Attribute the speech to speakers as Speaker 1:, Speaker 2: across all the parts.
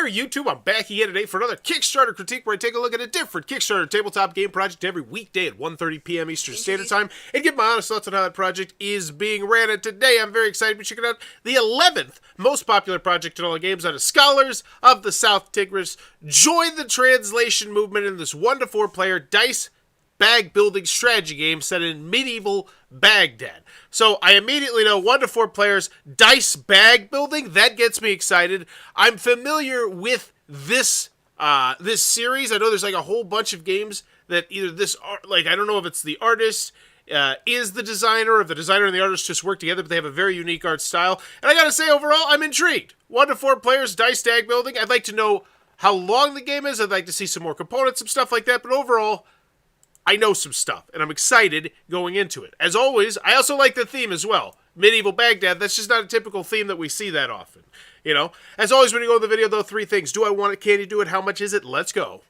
Speaker 1: YouTube. I'm back again today for another Kickstarter critique where I take a look at a different Kickstarter tabletop game project every weekday at 1:30 p.m. Eastern Standard Time and give my honest thoughts on how that project is being ran. And today I'm very excited to be checking out the 11th most popular project in all the games out of Scholars of the South Tigris. Join the translation movement in this 1-to-4 player dice bag building strategy game set in medieval Baghdad. So I immediately know 1-to-4 players, dice bag building. That gets me excited. I'm familiar with this this series. I know there's like a whole bunch of games that either this I don't know if it's the artist is the designer, or if the designer and the artist just work together, but they have a very unique art style. And I gotta say, overall, I'm intrigued. 1-to-4 players, dice bag building. I'd like to know how long the game is. I'd like to see some more components, some stuff like that. But overall, I know some stuff, and I'm excited going into it. As always, I also like the theme as well. Medieval Baghdad, that's just not a typical theme that we see that often. You know? As always, when you go to the video, though, 3 things. Do I want it? Can you do it? How much is it? Let's go.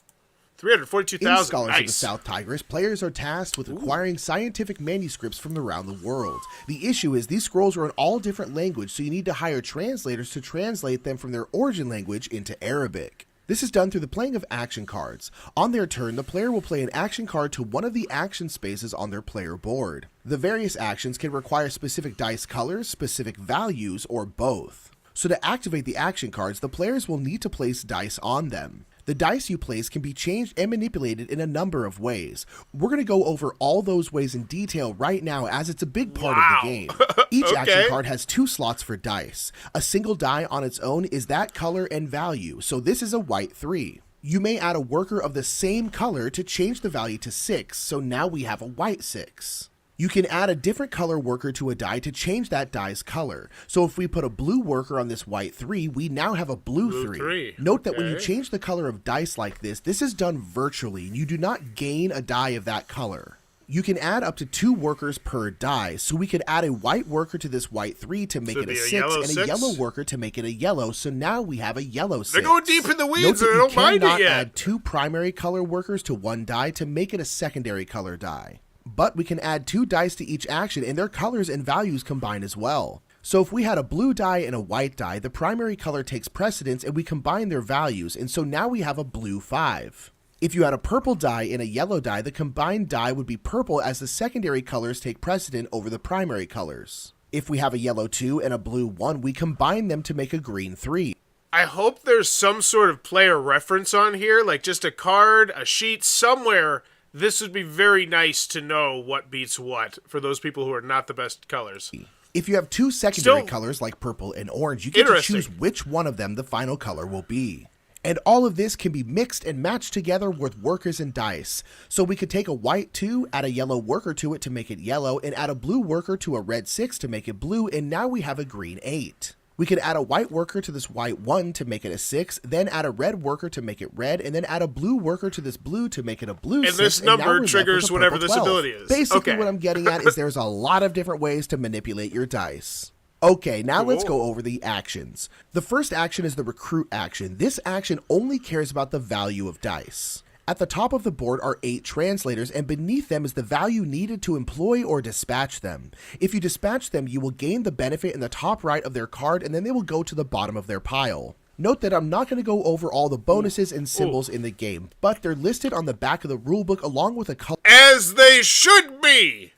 Speaker 1: 342,000.
Speaker 2: In Scholars
Speaker 1: nice.
Speaker 2: of the South Tigris, players are tasked with acquiring scientific manuscripts from around the world. The issue is these scrolls are in all different languages, so you need to hire translators to translate them from their origin language into Arabic. This is done through the playing of action cards. On their turn, the player will play an action card to one of the action spaces on their player board. The various actions can require specific dice colors, specific values, or both. So to activate the action cards, the players will need to place dice on them. The dice you place can be changed and manipulated in a number of ways. We're going to go over all those ways in detail right now, as it's a big part of the game. Each action card has 2 slots for dice. A single die on its own is that color and value, so this is a white 3. You may add a worker of the same color to change the value to 6, so now we have a white 6. You can add a different color worker to a die to change that die's color. So if we put a blue worker on this white 3, we now have a blue 3. Note that when you change the color of dice like this is done virtually. You do not gain a die of that color. You can add up to 2 workers per die, so we could add a white worker to this white 3 to make it a 6, and a yellow worker to make it a yellow, so now we have a yellow 6.
Speaker 1: They're going deep in the weeds,
Speaker 2: and
Speaker 1: I don't mind it yet.
Speaker 2: You cannot add 2 primary color workers to one die to make it a secondary color die. But we can add 2 dice to each action, and their colors and values combine as well. So if we had a blue die and a white die, the primary color takes precedence and we combine their values, and so now we have a blue 5. If you had a purple die and a yellow die, the combined die would be purple, as the secondary colors take precedent over the primary colors. If we have a yellow 2 and a blue 1, we combine them to make a green 3.
Speaker 1: I hope there's some sort of player reference on here, like just a card, a sheet, somewhere. This would be very nice to know what beats what for those people who are not the best colors.
Speaker 2: If you have 2 secondary colors like purple and orange, you get to choose which one of them the final color will be. And all of this can be mixed and matched together with workers and dice. So we could take a white 2, add a yellow worker to it to make it yellow, and add a blue worker to a red 6 to make it blue, and now we have a green 8. We could add a white worker to this white 1 to make it a 6, then add a red worker to make it red, and then add a blue worker to this blue to make it a blue 6.
Speaker 1: And this number triggers whatever this ability is.
Speaker 2: Basically, what I'm getting at is there's a lot of different ways to manipulate your dice. Okay, now let's go over the actions. The first action is the recruit action. This action only cares about the value of dice. At the top of the board are 8 translators, and beneath them is the value needed to employ or dispatch them. If you dispatch them, you will gain the benefit in the top right of their card, and then they will go to the bottom of their pile. Note that I'm not going to go over all the bonuses and symbols in the game, but they're listed on the back of the rulebook along with a color.
Speaker 1: As they should be!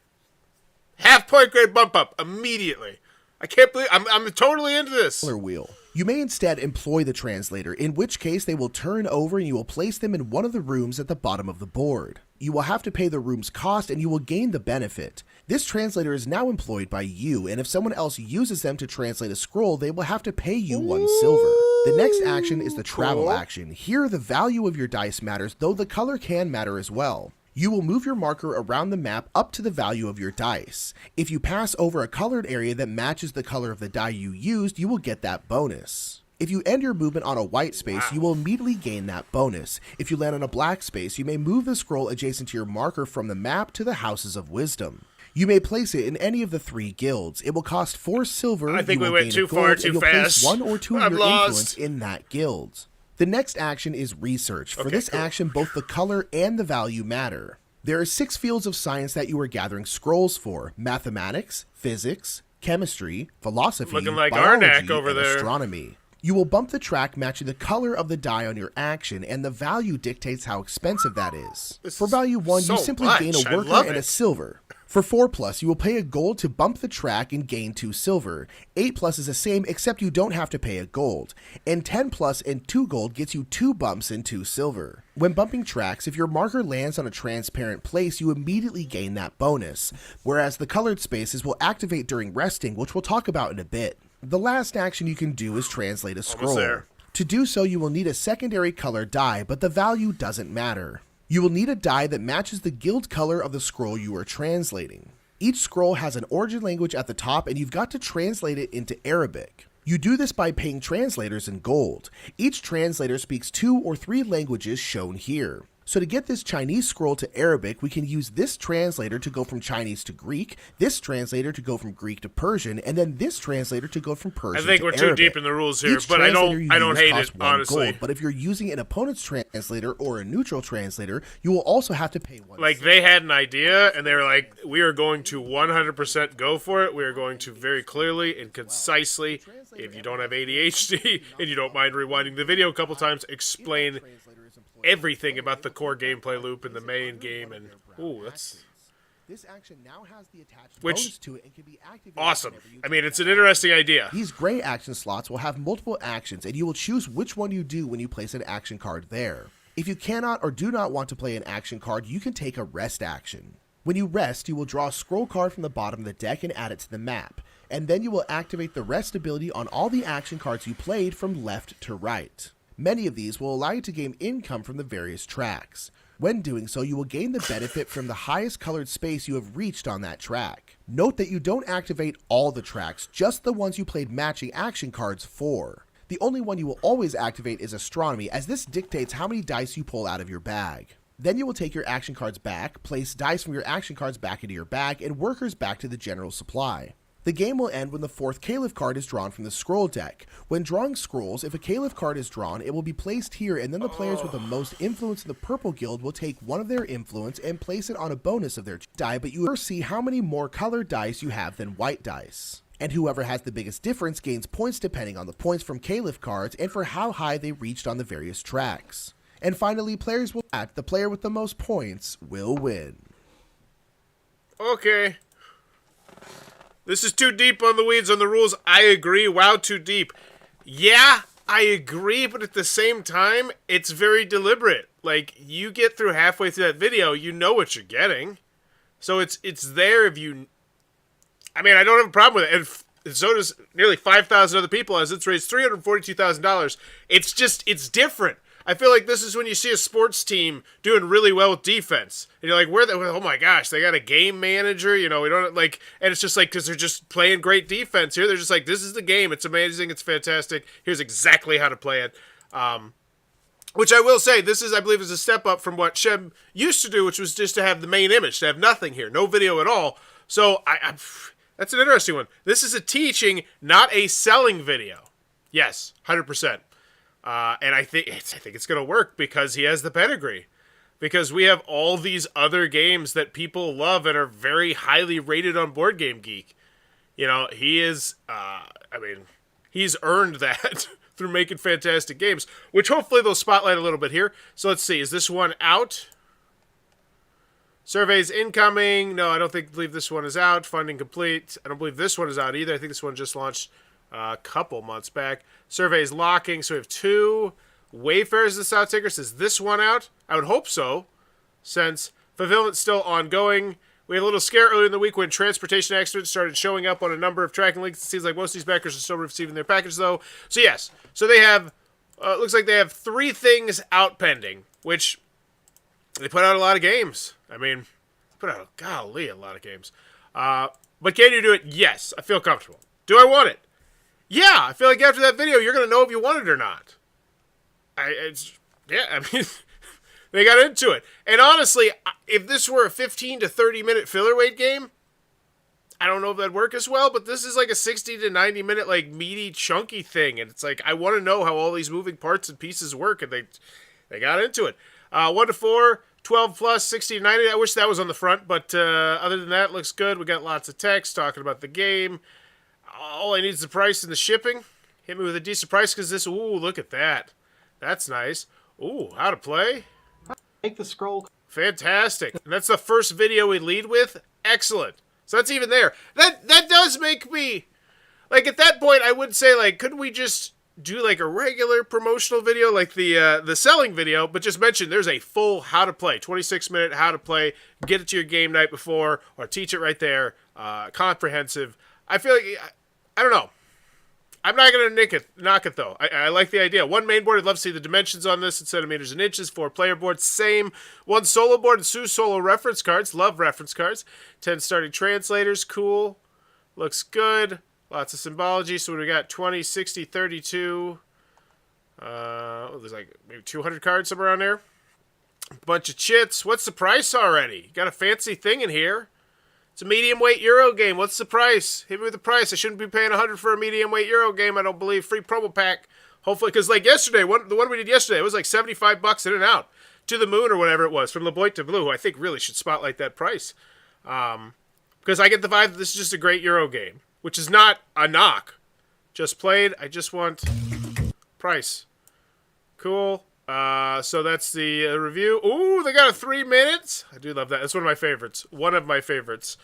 Speaker 1: Half-point grade bump up immediately. I can't believe I'm totally into this.
Speaker 2: Wheel. You may instead employ the translator, in which case they will turn over and you will place them in one of the rooms at the bottom of the board. You will have to pay the room's cost and you will gain the benefit. This translator is now employed by you, and if someone else uses them to translate a scroll, they will have to pay you 1 silver. The next action is the travel action. Here, the value of your dice matters, though the color can matter as well. You will move your marker around the map up to the value of your dice. If you pass over a colored area that matches the color of the die you used, you will get that bonus. If you end your movement on a white space, you will immediately gain that bonus. If you land on a black space, you may move the scroll adjacent to your marker from the map to the Houses of Wisdom. You may place it in any of the 3 guilds. It will cost 4 silver.
Speaker 1: I think we went too far too fast.
Speaker 2: Place 1 or 2 of your influence in that guild. The next action is research. For this action, both the color and the value matter. There are 6 fields of science that you are gathering scrolls for: mathematics, physics, chemistry, philosophy,
Speaker 1: looking like
Speaker 2: biology,
Speaker 1: Arnak over
Speaker 2: and
Speaker 1: there.
Speaker 2: Astronomy. You will bump the track matching the color of the die on your action, and the value dictates how expensive that is. For value 1, you simply gain a worker and a silver. For 4+, you will pay a gold to bump the track and gain 2 silver. 8+ is the same, except you don't have to pay a gold. And 10+ and 2 gold gets you 2 bumps and 2 silver. When bumping tracks, if your marker lands on a transparent place, you immediately gain that bonus, whereas the colored spaces will activate during resting, which we'll talk about in a bit. The last action you can do is translate a scroll. To do so, you will need a secondary color die, but the value doesn't matter. You will need a die that matches the guild color of the scroll you are translating. Each scroll has an origin language at the top, and you've got to translate it into Arabic. You do this by paying translators in gold. Each translator speaks 2 or 3 languages shown here. So to get this Chinese scroll to Arabic, we can use this translator to go from Chinese to Greek, this translator to go from Greek to Persian, and then this translator to go from Persian to Arabic.
Speaker 1: I think we're too deep in the rules here, but I don't hate it, honestly.
Speaker 2: Gold, but if you're using an opponent's translator or a neutral translator, you will also have to pay 1.
Speaker 1: Like, they had an idea, and they were like, we are going to 100% go for it. We are going to very clearly and concisely, if you don't have ADHD and you don't mind rewinding the video a couple times, explain everything about the core gameplay loop in the main game, and
Speaker 2: this action now has the attached
Speaker 1: bonus
Speaker 2: to it and can be activated.
Speaker 1: Awesome. I mean, it's an interesting idea.
Speaker 2: These gray action slots will have multiple actions, and you will choose which one you do when you place an action card there. If you cannot or do not want to play an action card, you can take a rest action. When you rest, you will draw a scroll card from the bottom of the deck and add it to the map, and then you will activate the rest ability on all the action cards you played from left to right. Many of these will allow you to gain income from the various tracks. When doing so, you will gain the benefit from the highest colored space you have reached on that track. Note that you don't activate all the tracks, just the ones you played matching action cards for. The only one you will always activate is Astronomy, as this dictates how many dice you pull out of your bag. Then you will take your action cards back, place dice from your action cards back into your bag, and workers back to the general supply. The game will end when the 4th Caliph card is drawn from the scroll deck. When drawing scrolls, if a Caliph card is drawn, it will be placed here, and then the players with the most influence in the purple guild will take one of their influence and place it on a bonus of their die, but you first see how many more colored dice you have than white dice. And whoever has the biggest difference gains points depending on the points from Caliph cards and for how high they reached on the various tracks. And finally, players will act. The player with the most points will win.
Speaker 1: Okay. This is too deep on the weeds on the rules. I agree. Wow, too deep. Yeah, I agree, but at the same time, it's very deliberate. Like, you get through halfway through that video, you know what you're getting. So it's there if you... I mean, I don't have a problem with it. And so does nearly 5,000 other people, as it's raised $342,000. It's just, it's different. I feel like this is when you see a sports team doing really well with defense. And you're like, oh my gosh, they got a game manager, we don't, like, and it's just like, because they're just playing great defense here. They're just like, this is the game. It's amazing. It's fantastic. Here's exactly how to play it. Which I will say, this is, I believe, is a step up from what Sheb used to do, which was just to have the main image, to have nothing here, no video at all. So, that's an interesting one. This is a teaching, not a selling video. Yes, 100%. And I think it's going to work because he has the pedigree. Because we have all these other games that people love and are very highly rated on Board Game Geek. He is, he's earned that through making fantastic games, which hopefully they'll spotlight a little bit here. So let's see, is this one out? Surveys incoming. No, I don't believe this one is out. Funding complete. I don't believe this one is out either. I think this one just launched a couple months back. Surveys locking. So we have 2. Wayfarers of the South Tigris. Is this one out? I would hope so, since fulfillment's still ongoing. We had a little scare earlier in the week when transportation accidents started showing up on a number of tracking links. It seems like most of these backers are still receiving their package, though. So yes. So they have, looks like they have 3 things out pending, which they put out a lot of games. I mean, put out, golly, a lot of games. But can you do it? Yes. I feel comfortable. Do I want it? Yeah. I feel like after that video, you're going to know if you want it or not. They got into it. And honestly, if this were a 15 to 30 minute filler weight game, I don't know if that'd work as well, but this is like a 60 to 90 minute, like, meaty, chunky thing. And it's like, I want to know how all these moving parts and pieces work, and they got into it. 1 to 4, 12 plus, 60 to 90. I wish that was on the front, but other than that, looks good. We got lots of text talking about the game. All I need is the price and the shipping. Hit me with a decent price because this... Ooh, look at that. That's nice. Ooh, how to play?
Speaker 3: Take the scroll.
Speaker 1: Fantastic. And that's the first video we lead with? Excellent. So that's even there. That does make me... Like, at that point, I would say, like, couldn't we just do, like, a regular promotional video, like the selling video, but just mention there's a full how to play, 26-minute how to play, get it to your game night before, or teach it right there, comprehensive. I feel like, I don't know. I'm not going to knock it, though. I like the idea. One main board, I'd love to see the dimensions on this in centimeters and inches. 4 player boards, same. 1 solo board and 2 solo reference cards. Love reference cards. 10 starting translators, cool. Looks good. Lots of symbology. So we got 20, 60, 32. There's like maybe 200 cards somewhere around there. Bunch of chits. What's the price already? Got a fancy thing in here. It's a medium weight Euro game. What's the price? Hit me with the price. I shouldn't be paying 100 for a medium weight Euro game. I don't believe. Free promo pack. Hopefully, because like yesterday, the one we did yesterday, it was like $75 in and out. To the moon or whatever it was. From LeBoit to Blue, who I think really should spotlight that price. Because I get the vibe that this is just a great Euro game. Which is not a knock. Just played. I just want price. Cool. So that's the review. Ooh, they got a 3 minutes. I do love that. That's one of my favorites. One of my favorites.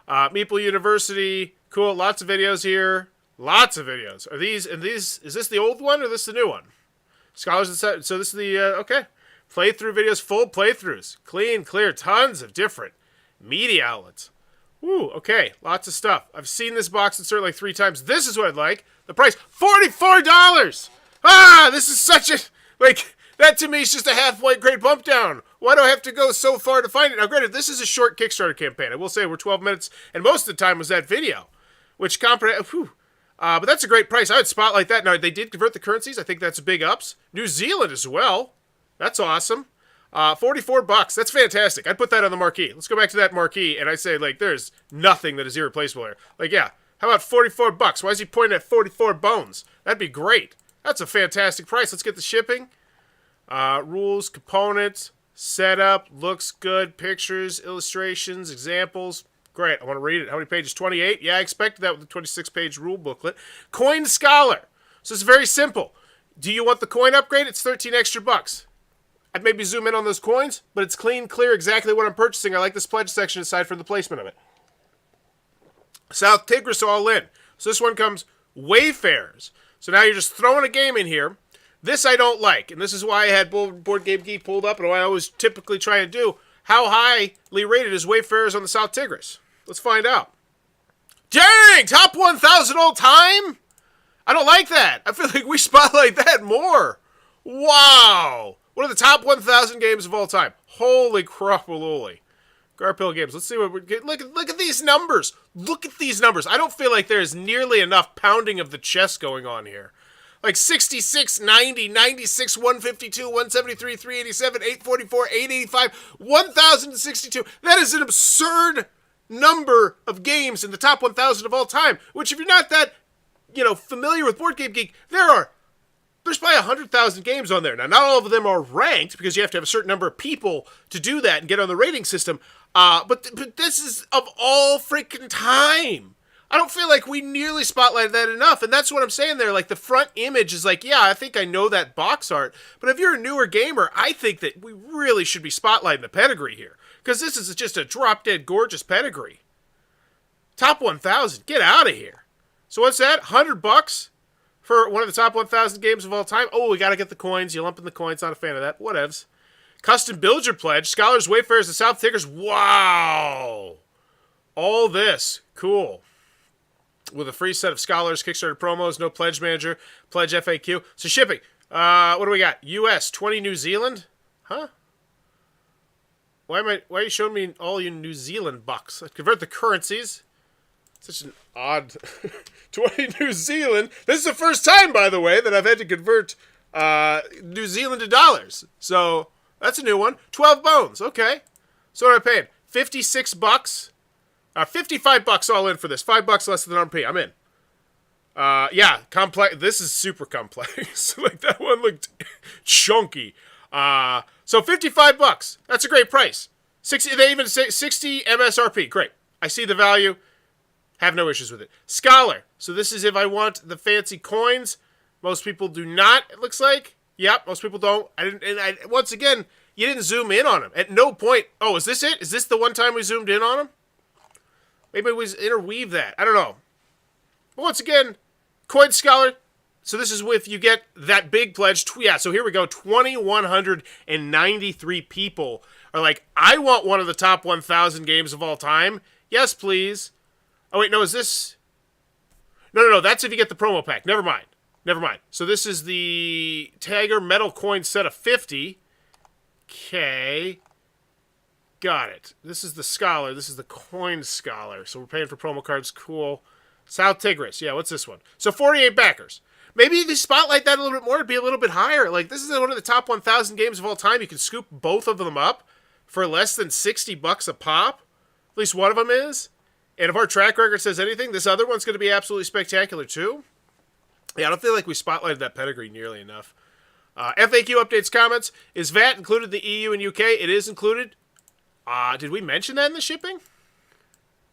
Speaker 1: Meeple University. Cool. Lots of videos here. Lots of videos. Are these, is this the old one or this the new one? Scholars and set. So this is the, okay. Playthrough videos, full playthroughs. Clean, clear, tons of different media outlets. Ooh, okay, lots of stuff. I've seen this box insert like 3 times. This is what I'd like. The price, $44! Ah, this is such a, like, that to me is just a halfway grade bump down. Why do I have to go so far to find it? Now, granted, this is a short Kickstarter campaign. I will say we're 12 minutes, and most of the time was that video, which but that's a great price. I would spotlight that. Now, they did convert the currencies. I think that's big ups. New Zealand as well. That's awesome. $44. That's fantastic. I'd put that on the marquee. Let's go back to that marquee, and I say, like, there's nothing that is irreplaceable here. Like, yeah, how about $44? Why is he pointing at 44 bones? That'd be great. That's a fantastic price. Let's get the shipping. Rules, components, setup, looks good, pictures, illustrations, examples. Great. I want to read it. How many pages? 28? Yeah, I expected that with the 26-page rule booklet. Coin Scholar. So it's very simple. Do you want the coin upgrade? It's 13 extra bucks. I'd maybe zoom in on those coins, but it's clean, clear, exactly what I'm purchasing. I like this pledge section aside from the placement of it. South Tigris all in. So this one comes Wayfarers. So now you're just throwing a game in here. This I don't like, and this is why I had Board Game Geek pulled up, and what I always typically try to do. How highly rated is Wayfarers on the South Tigris? Let's find out. Dang! Top 1,000 all time? I don't like that. I feel like we spotlight that more. Wow! One of the top 1,000 games of all time. Holy crap-a-looly. Garphill games. Let's see what we get. Look at these numbers. Look at these numbers. I don't feel like there's nearly enough pounding of the chest going on here. Like 66, 90, 96, 152, 173, 387, 844, 885, 1,062. That is an absurd number of games in the top 1,000 of all time. Which, if you're not that, familiar with Board Game Geek, there's probably 100,000 games on there. Now, not all of them are ranked because you have to have a certain number of people to do that and get on the rating system. But this is of all freaking time. I don't feel like we nearly spotlighted that enough. And that's what I'm saying there. Like, the front image is like, yeah, I think I know that box art. But if you're a newer gamer, I think that we really should be spotlighting the pedigree here. Because this is just a drop-dead gorgeous pedigree. Top 1,000. Get out of here. So what's that? $100? For one of the top 1,000 games of all time. Oh, we got to get the coins. You lump in the coins. Not a fan of that. Whatevs. Custom build your pledge. Scholars, Wayfarers, and South Tigris. Wow. All this. Cool. With a free set of Scholars, Kickstarter promos, no pledge manager, pledge FAQ. So shipping. What do we got? US, 20 New Zealand? Huh? Why are you showing me all your New Zealand bucks? Convert the currencies. Such an odd 20 New Zealand. This is the first time, by the way, that I've had to convert New Zealand to dollars. So that's a new one. 12 bones. Okay. So what am I paying? $56. $55 all in for this. $5 less than RP. I'm in. Yeah, complex. This is super complex. Like, that one looked chunky. So $55. That's a great price. 60. They even say 60 MSRP. Great. I see the value. Have no issues with it. Scholar. So this is if I want the fancy coins. Most people do not, it looks like. Yep, most people don't. Once again, you didn't zoom in on him. At no point, oh, is this it? Is this the one time we zoomed in on him? Maybe we interweave that. I don't know. But once again, Coin Scholar. So this is if you get that big pledge. Yeah, so here we go. 2,193 people are like, I want one of the top 1,000 games of all time. Yes, please. Oh, wait, no, is this... No, that's if you get the promo pack. Never mind. So this is the Tiger Metal Coin set of 50. Okay. Got it. This is the Scholar. This is the Coin Scholar. So we're paying for promo cards. Cool. South Tigris. Yeah, what's this one? So 48 backers. Maybe if you spotlight that a little bit more, it'd be a little bit higher. Like, this is one of the top 1,000 games of all time. You can scoop both of them up for less than $60 a pop. At least one of them is. And if our track record says anything, this other one's going to be absolutely spectacular, too. Yeah, I don't feel like we spotlighted that pedigree nearly enough. FAQ updates comments. Is VAT included the EU and UK? It is included. Did we mention that in the shipping?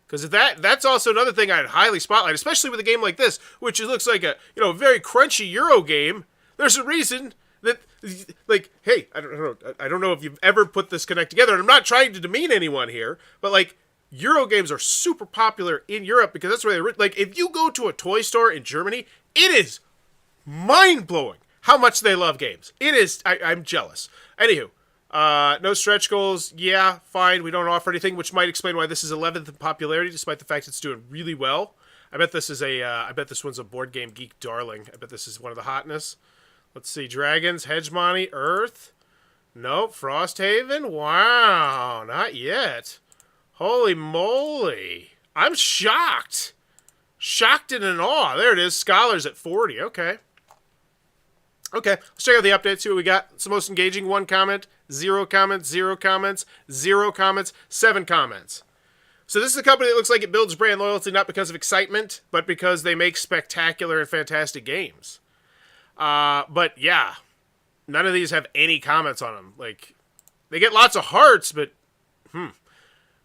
Speaker 1: Because that's also another thing I'd highly spotlight, especially with a game like this, which it looks like a very crunchy Euro game. There's a reason that, like, hey, I don't know if you've ever put this connect together, and I'm not trying to demean anyone here, but like, Euro games are super popular in Europe because that's where they're, like, if you go to a toy store in Germany, it is mind-blowing how much they love games. It is, I'm jealous. Anywho. No stretch goals. Yeah, fine. We don't offer anything, which might explain why this is 11th in popularity, despite the fact it's doing really well. I bet this one's a board game geek darling. I bet this is one of the hotness. Let's see. Dragons, Hegemony, Earth. Nope. Frosthaven. Wow. Not yet. Holy moly. I'm shocked. Shocked and in awe. There it is. Scholars at 40. Okay. Let's check out the update, see what we got. It's the most engaging. 1 comment, 0 comments, 0 comments, 0 comments, 7 comments. So this is a company that looks like it builds brand loyalty not because of excitement, but because they make spectacular and fantastic games. But yeah, none of these have any comments on them. Like, they get lots of hearts, but we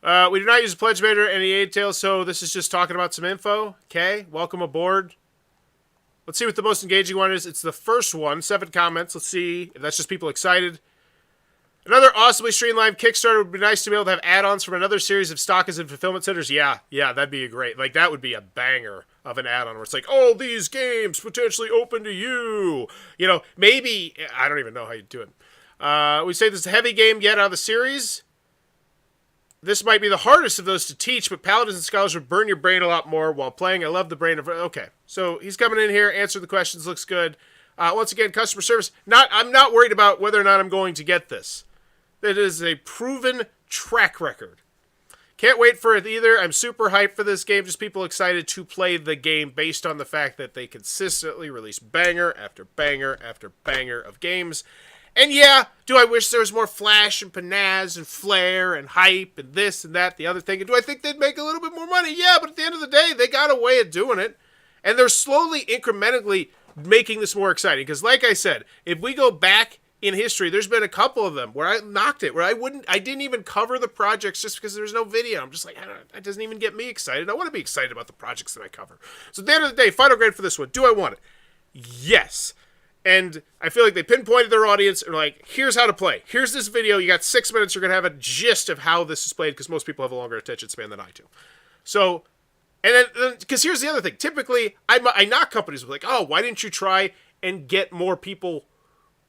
Speaker 1: do not use a pledge manager or any aid tail, so this is just talking about some info. Okay, welcome aboard. Let's see what the most engaging one is. It's the first one, 7 comments. Let's see if that's just people excited. Another awesomely streamlined Kickstarter. Would be nice to be able to have add-ons from another series of stockers and fulfillment centers. Yeah, that'd be a great. Like, that would be a banger of an add-on where it's like, all these games potentially open to you. Maybe, I don't even know how you do it. We say this is a heavy game yet out of the series. This might be the hardest of those to teach, but Paladins and Scholars would burn your brain a lot more while playing. I love the brain of... Okay, so he's coming in here, answered the questions, looks good. Once again, customer service. I'm not worried about whether or not I'm going to get this. It is a proven track record. Can't wait for it either. I'm super hyped for this game. Just people excited to play the game based on the fact that they consistently release banger after banger after banger of games. And yeah, do I wish there was more flash and panazz and flair and hype and this and that, the other thing? And do I think they'd make a little bit more money? Yeah, but at the end of the day, they got a way of doing it. And they're slowly, incrementally making this more exciting. Because like I said, if we go back in history, there's been a couple of them where I knocked it, where I didn't even cover the projects just because there's no video. I'm just like, that doesn't even get me excited. I want to be excited about the projects that I cover. So at the end of the day, final grade for this one. Do I want it? Yes. And I feel like they pinpointed their audience and like, here's how to play. Here's this video. You got 6 minutes. You're going to have a gist of how this is played because most people have a longer attention span than I do. So, and then, because here's the other thing. Typically, I knock companies with like, oh, why didn't you try and get more people,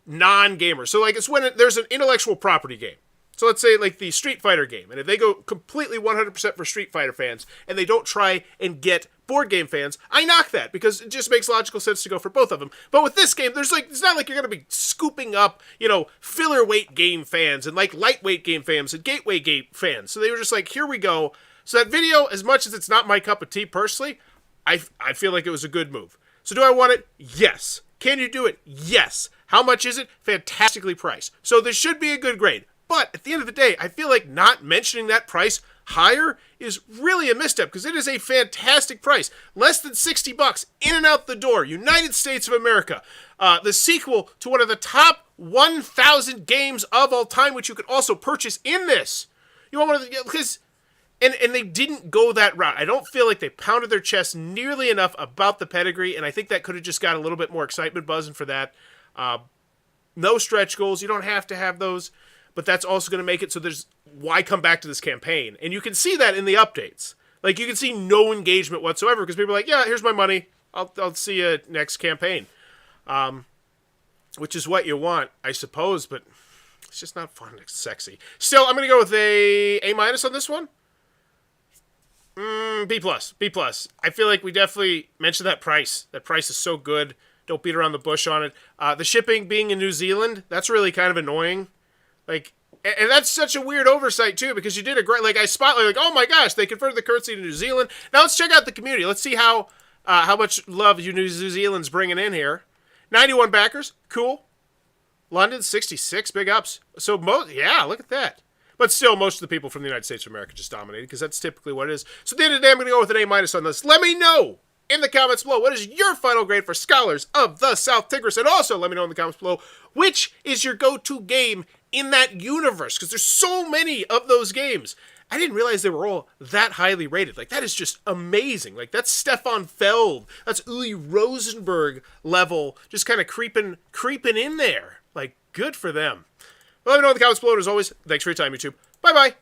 Speaker 1: non-gamers? So like, it's when there's an intellectual property game. So let's say like the Street Fighter game. And if they go completely 100% for Street Fighter fans and they don't try and get board game fans, I knock that because it just makes logical sense to go for both of them. But with this game, it's not like you're going to be scooping up, filler weight game fans and like lightweight game fans and gateway game fans. So they were just like, here we go. So that video, as much as it's not my cup of tea personally, I feel like it was a good move. So do I want it? Yes. Can you do it? Yes. How much is it? Fantastically priced. So this should be a good grade. But at the end of the day, I feel like not mentioning that price higher is really a misstep because it is a fantastic price. Less than $60 in and out the door. United States of America. The sequel to one of the top 1,000 games of all time, which you could also purchase in this. You want one of the... Because... And they didn't go that route. I don't feel like they pounded their chest nearly enough about the pedigree, and I think that could have just got a little bit more excitement buzzing for that. No stretch goals. You don't have to have those, but that's also going to make it so there's why come back to this campaign. And you can see that in the updates. Like, you can see no engagement whatsoever because people are like, yeah, here's my money. I'll see you next campaign. Which is what you want, I suppose, but it's just not fun. It's sexy. Still, I'm going to go with A- on this one. B+. I feel like we definitely mentioned that price. That price is so good. Don't beat around the bush on it. The shipping being in New Zealand, that's really kind of annoying. Like, and that's such a weird oversight too, because you did a great, like, I spotlight, like, oh my gosh, they converted the currency to New Zealand. Now let's check out the community. Let's see how much love you New Zealand's bringing in here. 91 backers, cool. London 66, big ups. So yeah, look at that. But still, most of the people from the United States of America just dominated, because that's typically what it is. So at the end of the day, I'm going to go with an A- on this. Let me know in the comments below, what is your final grade for Scholars of the South Tigris? And also, let me know in the comments below, which is your go-to game in that universe? Because there's so many of those games. I didn't realize they were all that highly rated. Like, that is just amazing. Like, that's Stefan Feld. That's Uli Rosenberg level, just kind of creeping in there. Like, good for them. Well, let me know in the comments below. And as always, thanks for your time, YouTube. Bye-bye.